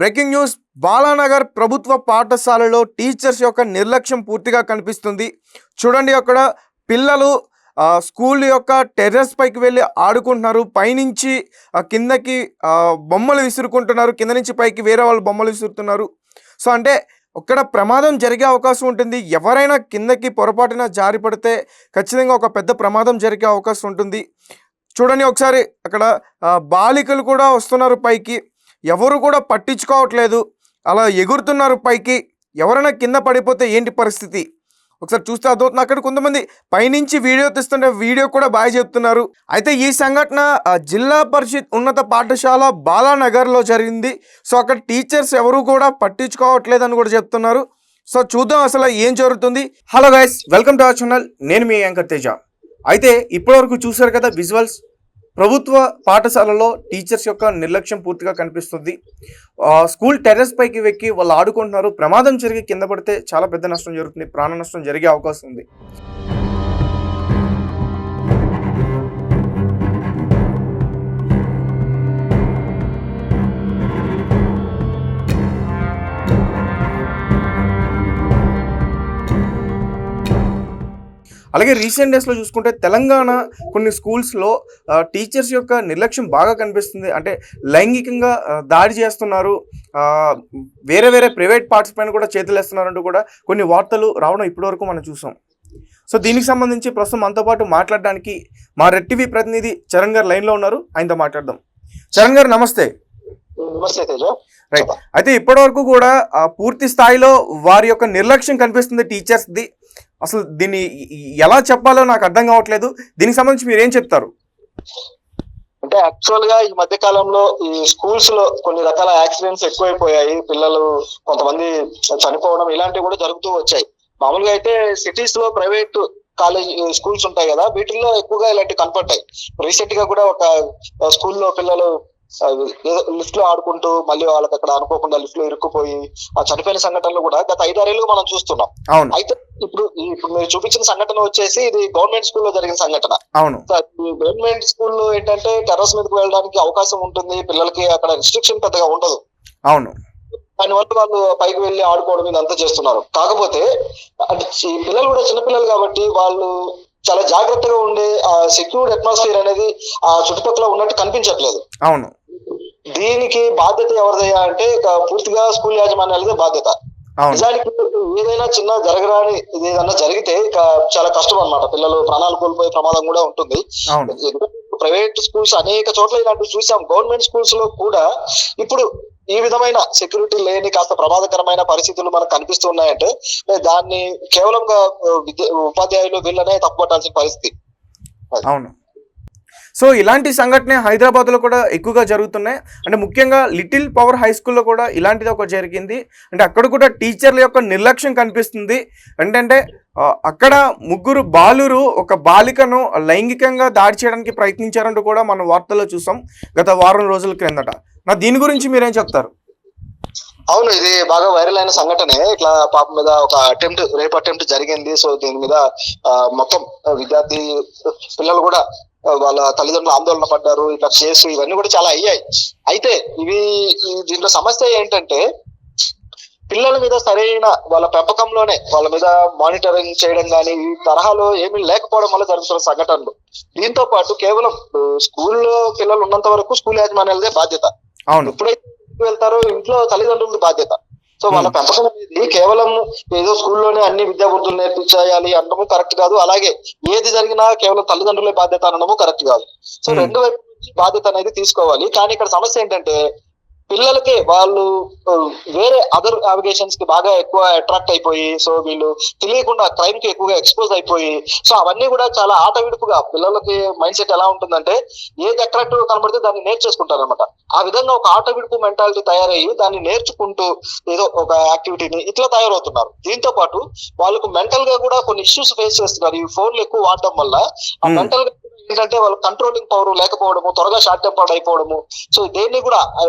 Breaking news. Balanagar ప్రభుత్వ పాఠశాలలో teachers యొక్క నిర్లక్ష్యం పూర్తిగా కనిపిస్తుంది. చూడండి, అక్కడ పిల్లలు స్కూల్ యొక్క టెర్రస్ పైకి వెళ్ళి ఆడుకుంటున్నారు. పైనుంచి కిందకి బొమ్మలు విసురుకుంటున్నారు, కింద నుంచి పైకి వేరే వాళ్ళు బొమ్మలు విసురుతున్నారు. సో అంటే అక్కడ ప్రమాదం జరిగే అవకాశం ఉంటుంది. ఎవరైనా కిందకి పొరపాటున జారి పడితే ఖచ్చితంగా ఒక పెద్ద ప్రమాదం జరిగే అవకాశం ఉంటుంది. చూడండి ఒకసారి, అక్కడ బాలికలు కూడా వస్తున్నారు పైకి, ఎవరు కూడా పట్టించుకోవట్లేదు, అలా ఎగురుతున్నారు పైకి. ఎవరైనా కింద పడిపోతే ఏంటి పరిస్థితి ఒకసారి చూస్తే అదవుతుంది. అక్కడ కొంతమంది పైనుంచి వీడియో తీస్తుంటే వీడియో కూడా బాగా చెప్తున్నారు. అయితే ఈ సంఘటన జిల్లా పరిషత్ ఉన్నత పాఠశాల బాలానగర్లో జరిగింది. సో అక్కడ టీచర్స్ ఎవరు కూడా పట్టించుకోవట్లేదు అని కూడా చెప్తున్నారు. సో చూద్దాం అసలు ఏం జరుగుతుంది. Hello guys, welcome to our channel. నేను మీ యాంకర్ తేజ. అయితే ఇప్పటివరకు చూశారు కదా విజువల్స్. ప్రభుత్వ పాఠశాలలో టీచర్స్ యొక్క నిర్లక్ష్యం పూర్తిగా కనిపిస్తుంది. స్కూల్ టెర్రస్ పైకి వెక్కి వాళ్ళు ఆడుకుంటున్నారు. ప్రమాదం జరిగి కింద పడితే చాలా పెద్ద నష్టం జరుగుతుంది, ప్రాణ నష్టం జరిగే అవకాశం ఉంది. అలాగే రీసెంట్ డేస్లో చూసుకుంటే తెలంగాణ కొన్ని స్కూల్స్లో టీచర్స్ యొక్క నిర్లక్ష్యం బాగా కనిపిస్తుంది. అంటే లైంగికంగా దాడి చేస్తున్నారు, వేరే వేరే ప్రైవేట్ పార్ట్స్ పైన కూడా చేతులు వేస్తున్నారంటూ కూడా కొన్ని వార్తలు రావడం ఇప్పటివరకు మనం చూసాం. సో దీనికి సంబంధించి ప్రస్తుతం మనతో పాటు మాట్లాడడానికి మా రెడ్ టీవీ ప్రతినిధి చరణ్ గారు లైన్లో ఉన్నారు. ఆయనతో మాట్లాడదాం. చరణ్ గారు నమస్తే. రైట్. అయితే ఇప్పటివరకు కూడా పూర్తి స్థాయిలో వారి యొక్క నిర్లక్ష్యం కనిపిస్తుంది టీచర్స్ది. అసలు దీన్ని ఎలా చెప్పాలో నాకు అర్థం కావట్లేదు. దీనికి సంబంధించి మీరు ఏం చెప్తారు? అంటే యాక్చువల్ గా ఈ మధ్య కాలంలో ఈ స్కూల్స్ లో కొన్ని రకాల యాక్సిడెంట్స్ ఎక్కువైపోయాయి. పిల్లలు కొంతమంది చనిపోవడం ఇలాంటివి కూడా జరుగుతూ వచ్చాయి. మామూలుగా అయితే సిటీస్ లో ప్రైవేట్ కాలేజ్ స్కూల్స్ ఉంటాయి కదా, వీటిల్లో ఎక్కువగా ఇలాంటివి కనపడ్డాయి. రీసెంట్ గా కూడా ఒక స్కూల్లో పిల్లలు లిఫ్ట్ లో ఆడుకుంటూ మళ్ళీ వాళ్ళకి అక్కడ అనుకోకుండా లిఫ్ట్ లో ఇరుక్కుపోయి ఆ చనిపోయిన సంఘటనలు కూడా గత 5-6 ఏళ్ళుగా మనం చూస్తున్నాం. అయితే ఇప్పుడు మీరు చూపించిన సంఘటన వచ్చేసి ఇది గవర్నమెంట్ స్కూల్లో జరిగిన సంఘటన. అవును. గవర్నమెంట్ స్కూల్లో ఏంటంటే టెర్రస్ మీదకి వెళ్ళడానికి అవకాశం ఉంటుంది, పిల్లలకి అక్కడ రిస్ట్రిక్షన్ పెద్దగా ఉండదు. అవును. దానివల్ల వాళ్ళు పైకి వెళ్ళి ఆడుకోవడం ఇదంతా చేస్తున్నారు. కాకపోతే ఈ పిల్లలు కూడా చిన్నపిల్లలు కాబట్టి వాళ్ళు చాలా జాగ్రత్తగా ఉండే ఆ సెక్యూర్డ్ అట్మాస్ఫియర్ అనేది ఆ చుట్టుపక్కల ఉన్నట్టు కనిపించట్లేదు. అవును. దీనికి బాధ్యత ఎవరిదయ్యా అంటే పూర్తిగా స్కూల్ యాజమాన్యాలదే బాధ్యత. నిజానికి ఏదైనా చిన్న జరగరాని ఏదైనా జరిగితే చాలా కష్టం అన్నమాట. పిల్లలు ప్రాణాలు కోల్పోయే ప్రమాదం కూడా ఉంటుంది. ప్రైవేట్ స్కూల్స్ అనేక చోట్ల ఇలాంటివి చూసాం. గవర్నమెంట్ స్కూల్స్ లో కూడా ఇప్పుడు ఈ విధమైన సెక్యూరిటీ లేని కాస్త ప్రమాదకరమైన పరిస్థితులు మనకు కనిపిస్తున్నాయంటే దాన్ని కేవలంగా ఉపాధ్యాయులు వీళ్ళనే తప్పుపట్టాల్సిన పరిస్థితి. అవును. సో ఇలాంటి సంఘటన హైదరాబాద్లో కూడా ఎక్కువగా జరుగుతున్నాయి. అంటే ముఖ్యంగా లిటిల్ పవర్ హై స్కూల్లో కూడా ఇలాంటిది ఒక జరిగింది. అంటే అక్కడ కూడా టీచర్ల యొక్క నిర్లక్ష్యం కనిపిస్తుంది. ఏంటంటే అక్కడ ముగ్గురు బాలురు ఒక బాలికను లైంగికంగా దాడి చేయడానికి ప్రయత్నించారంటూ కూడా మనం వార్తల్లో చూసాం గత వారం రోజుల క్రిందట. దీని గురించి మీరేం చెప్తారు? అవును, ఇది బాగా వైరల్ అయిన సంఘటనే. ఇట్లా పాప మీద ఒక రేప్ అటెంప్ట్ జరిగింది. సో దీని మీద మొత్తం విద్యార్థి పిల్లలు కూడా వాళ్ళ తల్లిదండ్రులు ఆందోళన పడ్డారు. ఇట్లా కేసు ఇవన్నీ కూడా చాలా అయ్యాయి. అయితే దీంట్లో సమస్య ఏంటంటే పిల్లల మీద సరైన వాళ్ళ పెంపకంలోనే వాళ్ళ మీద మానిటరింగ్ చేయడం కానీ ఈ తరహాలో ఏమీ లేకపోవడం వల్ల జరుగుతున్న సంఘటనలు. దీంతో పాటు కేవలం స్కూల్లో పిల్లలు ఉన్నంత వరకు స్కూల్ యాజమాన్యాలదే బాధ్యత. ఎప్పుడైతే వెళ్తారో ఇంట్లో తల్లిదండ్రులది బాధ్యత. సో వాళ్ళ పెంపకం అనేది కేవలం ఏదో స్కూల్లోనే అన్ని విద్యాబుద్ధులు నేర్పించాలి అనడము కరెక్ట్ కాదు. అలాగే ఏది జరిగినా కేవలం తల్లిదండ్రులే బాధ్యత అనడము కరెక్ట్ కాదు. సో రెండు వైపు నుంచి బాధ్యత అనేది తీసుకోవాలి. కానీ ఇక్కడ సమస్య ఏంటంటే పిల్లలకి వాళ్ళు వేరే అదర్ అవిగేషన్స్ కి బాగా ఎక్కువ అట్రాక్ట్ అయిపోయి సో వీళ్ళు తెలియకుండా క్రైమ్ కి ఎక్కువగా ఎక్స్పోజ్ అయిపోయి సో అవన్నీ కూడా చాలా ఆట విడుపుగా పిల్లలకి మైండ్ సెట్ ఎలా ఉంటుందంటే ఏది అట్రాక్టివ్ కనబడితే దాన్ని నేర్చేసుకుంటారు అనమాట. ఆ విధంగా ఒక ఆట విడుపు మెంటాలిటీ తయారయ్యి దాన్ని నేర్చుకుంటూ ఏదో ఒక యాక్టివిటీని ఇట్లా తయారవుతున్నారు. దీంతో పాటు వాళ్ళకు మెంటల్ గా కూడా కొన్ని ఇష్యూస్ ఫేస్ చేస్తున్నారు. ఈ ఫోన్లు ఎక్కువ వాడడం వల్ల ఆ మెంటల్ గా ఏంటంటే వాళ్ళు కంట్రోలింగ్ పవర్ లేకపోవడము, త్వరగా షార్ట్ టెంపర్డ్ అయిపోవడము. సో దేన్ని కూడా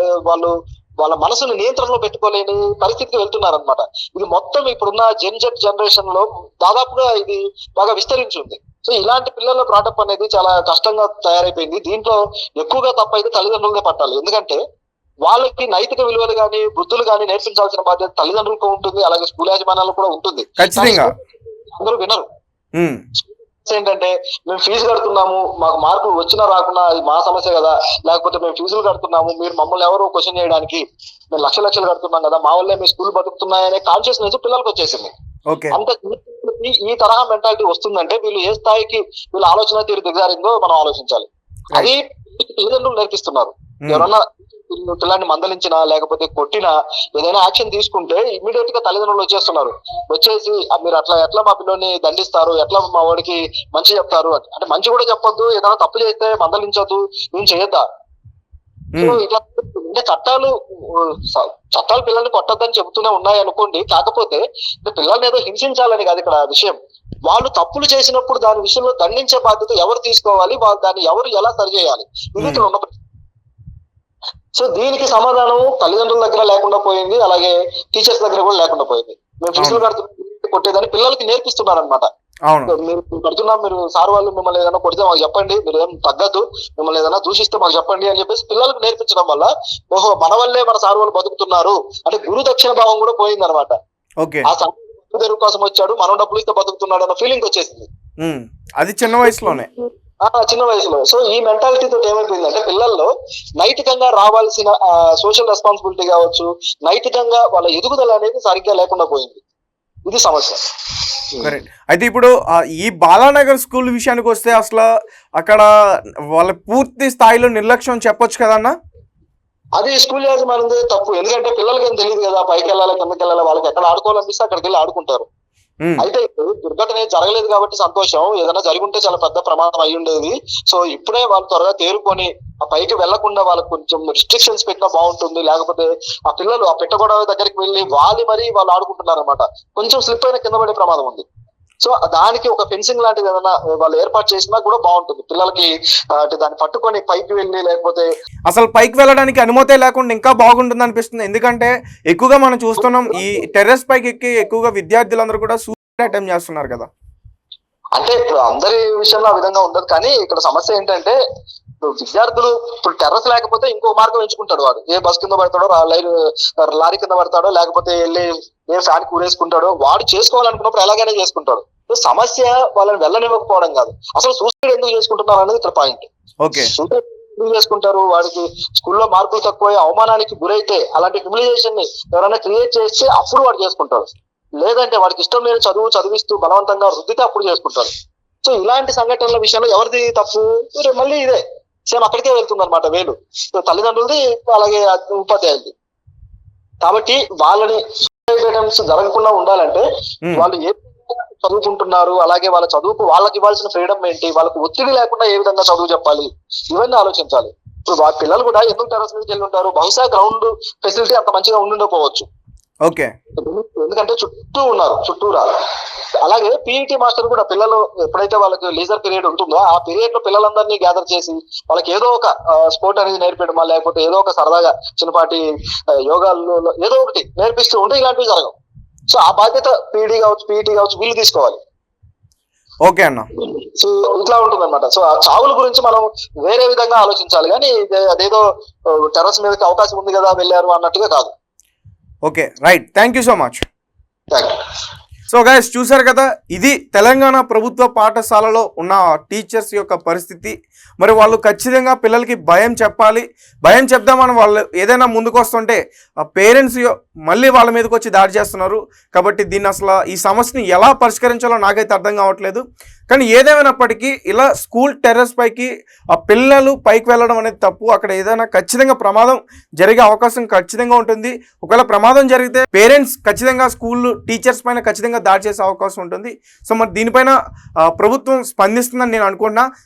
వాళ్ళు వాళ్ళ మనసును నియంత్రణలో పెట్టుకోలేని పరిస్థితికి వెళ్తున్నారనమాట. ఇది మొత్తం ఇప్పుడున్న జెన్జెట్ జనరేషన్ లో దాదాపుగా ఇది బాగా విస్తరించింది. సో ఇలాంటి పిల్లల బ్రాటప్ అనేది చాలా కష్టంగా తయారైపోయింది. దీంట్లో ఎక్కువగా తప్పైతే తల్లిదండ్రులనే పట్టాలి. ఎందుకంటే వాళ్ళకి నైతిక విలువలు కానీ బుద్ధులు కానీ నేర్పించాల్సిన బాధ్యత తల్లిదండ్రులకు ఉంటుంది, అలాగే స్కూల్ యాజమాన్యాలకు కూడా ఉంటుంది. ఖచ్చితంగా అందరూ వినరు. ఉమ్, ఏంటంటే మేము ఫీజు కడుతున్నాము, మాకు మార్కులు వచ్చినా రాకున్నా అది మా సమస్య కదా, లేకపోతే మేము ఫీజులు కడుతున్నాము, మీరు మమ్మల్ని ఎవరు క్వశ్చన్ చేయడానికి, మేము లక్షలు కడుతున్నాం కదా, మా వల్లే మీ స్కూల్ బతుకుతున్నాయనే కాన్షియస్నెస్ పిల్లలకు వచ్చేసింది. ఓకే అంత ఈ తరహా మెంటాలిటీ వస్తుందంటే వీళ్ళు ఏ స్థాయికి వీళ్ళ ఆలోచన తీరు దిగజారిందో మనం ఆలోచించాలి. అది తల్లిదండ్రులు నేర్పిస్తున్నారు. ఎవరన్నా పిల్లాన్ని మందలించినా లేకపోతే కొట్టినా ఏదైనా యాక్షన్ తీసుకుంటే ఇమీడియట్ గా తల్లిదండ్రులు వచ్చేస్తున్నారు. వచ్చేసి మీరు ఎట్లా మా పిల్లని దండిస్తారు, ఎట్లా మా వాడికి మంచి చెప్తారు అంటే మంచి కూడా చెప్పొద్దు, ఏదైనా తప్పు చేస్తే మందలించొద్దు, ఏం చేయొద్దా. సో ఇట్లా అంటే చట్టాలు పిల్లల్ని కొట్టద్దని చెబుతూనే ఉన్నాయి అనుకోండి. కాకపోతే పిల్లల్ని ఏదో హింసించాలని కాదు ఇక్కడ విషయం. వాళ్ళు తప్పులు చేసినప్పుడు దాని విషయంలో దండించే బాధ్యత ఎవరు తీసుకోవాలి, వాళ్ళు దాన్ని ఎవరు ఎలా సరిచేయాలి, ఇది ఇక్కడ ఉన్న. సో దీనికి సమాధానం తల్లిదండ్రుల దగ్గర లేకుండా పోయింది, అలాగే టీచర్స్ దగ్గర కూడా లేకుండా పోయింది. మేము ఫీజులు కడుతున్నా కొట్టేదని పిల్లలకి నేర్పిస్తున్నారు అనమాట. మీరు కడుతున్నాం, మీరు సార్ వాళ్ళు మిమ్మల్ని ఏదైనా కొడితే మాకు చెప్పండి, మీరు ఏం తగ్గద్దు, మిమ్మల్ని ఏదైనా దూషిస్తే మాకు చెప్పండి అని చెప్పేసి పిల్లలకు నేర్పించడం వల్ల ఓహో మన వల్లే మన సార్ వాళ్ళు బతుకుతున్నారు అంటే గురు దక్షిణ భావం కూడా పోయింది అనమాట. ఆ సార్ తెరువు కోసం వచ్చాడు, మనం డబ్బులు ఇస్తే బతుకుతున్నాడు అన్న ఫీలింగ్ వచ్చేసింది. అది చిన్న వయసులోనే. చిన్న వయసులో. సో ఈ మెంటాలిటీ తోటి ఏమైపోయిందంటే పిల్లల్లో నైతికంగా రావాల్సిన సోషల్ రెస్పాన్సిబిలిటీ కావచ్చు, నైతికంగా వాళ్ళ ఎదుగుదల అనేది సరిగ్గా లేకుండా పోయింది. ఇది సమస్య. కరెక్ట్. అయితే ఇప్పుడు ఈ బాలానగర్ స్కూల్ విషయానికి వస్తే అసలు అక్కడ వాళ్ళ పూర్తి స్థాయిలో నిర్లక్ష్యం చెప్పొచ్చు కదన్నా. అది స్కూల్ యాజమాన్యం తప్పు. ఎందుకంటే పిల్లలకి ఏం తెలియదు కదా, పైకి వెళ్ళాలి కిందకి వెళ్ళాలి, వాళ్ళకి ఎక్కడ ఆడుకోవాలనిపిస్తే అక్కడికి వెళ్ళి ఆడుకుంటారు. అయితే ఇప్పుడు దుర్ఘటన జరగలేదు కాబట్టి సంతోషం, ఏదైనా జరిగి ఉంటే చాలా పెద్ద ప్రమాదం అయి ఉండేది. సో ఇప్పుడే వాళ్ళు త్వరగా తేరుకొని ఆ పైకి వెళ్లకుండా వాళ్ళకి కొంచెం రిస్ట్రిక్షన్స్ పెట్టినా బాగుంటుంది. లేకపోతే ఆ పిల్లలు ఆ పెట్టగొడవ దగ్గరికి వెళ్ళి మరీ వాళ్ళు ఆడుకుంటున్నారు అనమాట. కొంచెం స్లిప్ అయిన కింద పడే ప్రమాదం ఉంది. సో దానికి ఒక ఫెన్సింగ్ లాంటిది ఏదైనా వాళ్ళు ఏర్పాటు చేసినా కూడా బాగుంటుంది. పిల్లలకి దాన్ని పట్టుకొని పైకి వెళ్ళి, లేకపోతే అసలు పైకి వెళ్ళడానికి అనుమతే లేకుండా ఇంకా బాగుంటుంది అనిపిస్తుంది. ఎందుకంటే ఎక్కువగా మనం చూస్తున్నాం ఈ టెర్రస్ పైకి ఎక్కి ఎక్కువగా విద్యార్థులందరూ కూడా సూసైడ్ అటెంప్ట్ చేస్తున్నారు కదా. అంటే ఇప్పుడు అందరి విషయంలో ఆ విధంగా ఉండదు, కానీ ఇక్కడ సమస్య ఏంటంటే విద్యార్థులు ఇప్పుడు టెర్రస్ లేకపోతే ఇంకో మార్గం ఎంచుకుంటాడు. వాడు ఏ బస్ కింద పడతాడో, లారీ కింద పడతాడో, లేకపోతే వెళ్ళి ఏ ఫ్యాన్ కూరేసుకుంటాడో వాడు చేసుకోవాలనుకున్నప్పుడు ఎలాగైనా చేసుకుంటాడు. సమస్య వాళ్ళని వెళ్ళనివ్వకపోవడం కాదు, అసలు సూసైడ్ ఎందుకు చేసుకుంటున్నారు అనేది ఇక్కడ పాయింట్. సూసైడ్ ఎందుకు చేసుకుంటారు? వాడికి స్కూల్లో మార్కులు తక్కువ, అవమానానికి గురైతే, అలాంటి హ్యూమిలియేషన్ ని ఎవరైనా క్రియేట్ చేస్తే అప్పుడు వాడు చేసుకుంటాడు. లేదంటే వాడికి ఇష్టం లేని చదివిస్తూ బలవంతంగా రుద్దితే అప్పుడు చేసుకుంటాడు. సో ఇలాంటి సంఘటనల విషయంలో ఎవరిది తప్పు? మళ్ళీ ఇదే సేమ్ అక్కడికే వెళ్తుంది అనమాట వేలు. తల్లిదండ్రులది, అలాగే ఉపాధ్యాయులది. కాబట్టి వాళ్ళని సూసైడ్ అటెంప్ట్స్ జరగకుండా ఉండాలంటే వాళ్ళు ఏ చదువుకుంటున్నారు, అలాగే వాళ్ళ చదువుకు వాళ్ళకి ఇవ్వాల్సిన ఫ్రీడమ్ ఏంటి, వాళ్ళకి ఒత్తిడి లేకుండా ఏ విధంగా చదువు చెప్పాలి, ఇవన్నీ ఆలోచించాలి. ఇప్పుడు వాళ్ళ పిల్లలు కూడా ఎందుకు టెర్రస్ మీదకి వెళ్ళి ఉంటారు? బహుశా గ్రౌండ్ ఫెసిలిటీ అంత మంచిగా ఉండుండకపోవచ్చు. ఎందుకంటే చుట్టూరా. అలాగే పీఈటీ మాస్టర్ కూడా పిల్లలు ఎప్పుడైతే వాళ్ళకి లీజర్ పీరియడ్ ఉంటుందో ఆ పీరియడ్ లో పిల్లలందరినీ గ్యాదర్ చేసి వాళ్ళకి ఏదో ఒక స్పోర్ట్ అనేది నేర్పించడమా, లేకపోతే ఏదో ఒక సరదాగా చిన్నపాటి యోగాల్లో ఏదో ఒకటి నేర్పిస్తూ ఉంటే ఇలాంటివి జరగవు. సో ఆ బాధ్యత పీఈటీ కావచ్చు వీళ్ళు తీసుకోవాలి. ఓకే అన్న. సో ఇట్లా ఉంటుంది అనమాట. సో ఆ చావుల గురించి మనం వేరే విధంగా ఆలోచించాలి, కానీ అదేదో టెర్రస్ మీదకి అవకాశం ఉంది కదా వెళ్ళారు అన్నట్టుగా కాదు. Okay, right. Thank you so much. Thank you. So guys, చూసారు కదా, ఇది తెలంగాణ ప్రభుత్వ పాఠశాలలో ఉన్న టీచర్స్ యొక్క పరిస్థితి. మరి వాళ్ళు ఖచ్చితంగా పిల్లలకి భయం చెప్పాలి. భయం చెప్దామని వాళ్ళు ఏదైనా ముందుకు వస్తుంటే ఆ పేరెంట్స్ మళ్ళీ వాళ్ళ మీదకి వచ్చి దాడి చేస్తున్నారు. కాబట్టి దీన్ని అసలు ఈ సమస్యని ఎలా పరిష్కరించాలో నాకైతే అర్థం కావట్లేదు. కానీ ఏదేమైనప్పటికీ ఇలా స్కూల్ టెర్రస్ పైకి ఆ పిల్లలు పైకి వెళ్ళడం అనేది తప్పు. అక్కడ ఏదైనా ఖచ్చితంగా ప్రమాదం జరిగే అవకాశం ఖచ్చితంగా ఉంటుంది. ఒకవేళ ప్రమాదం జరిగితే పేరెంట్స్ ఖచ్చితంగా స్కూల్ టీచర్స్ పైన ఖచ్చితంగా దాడి చేసే అవకాశం ఉంటుంది. సో మరి దీనిపైన ప్రభుత్వం స్పందిస్తుందని నేను అనుకుంటున్నా.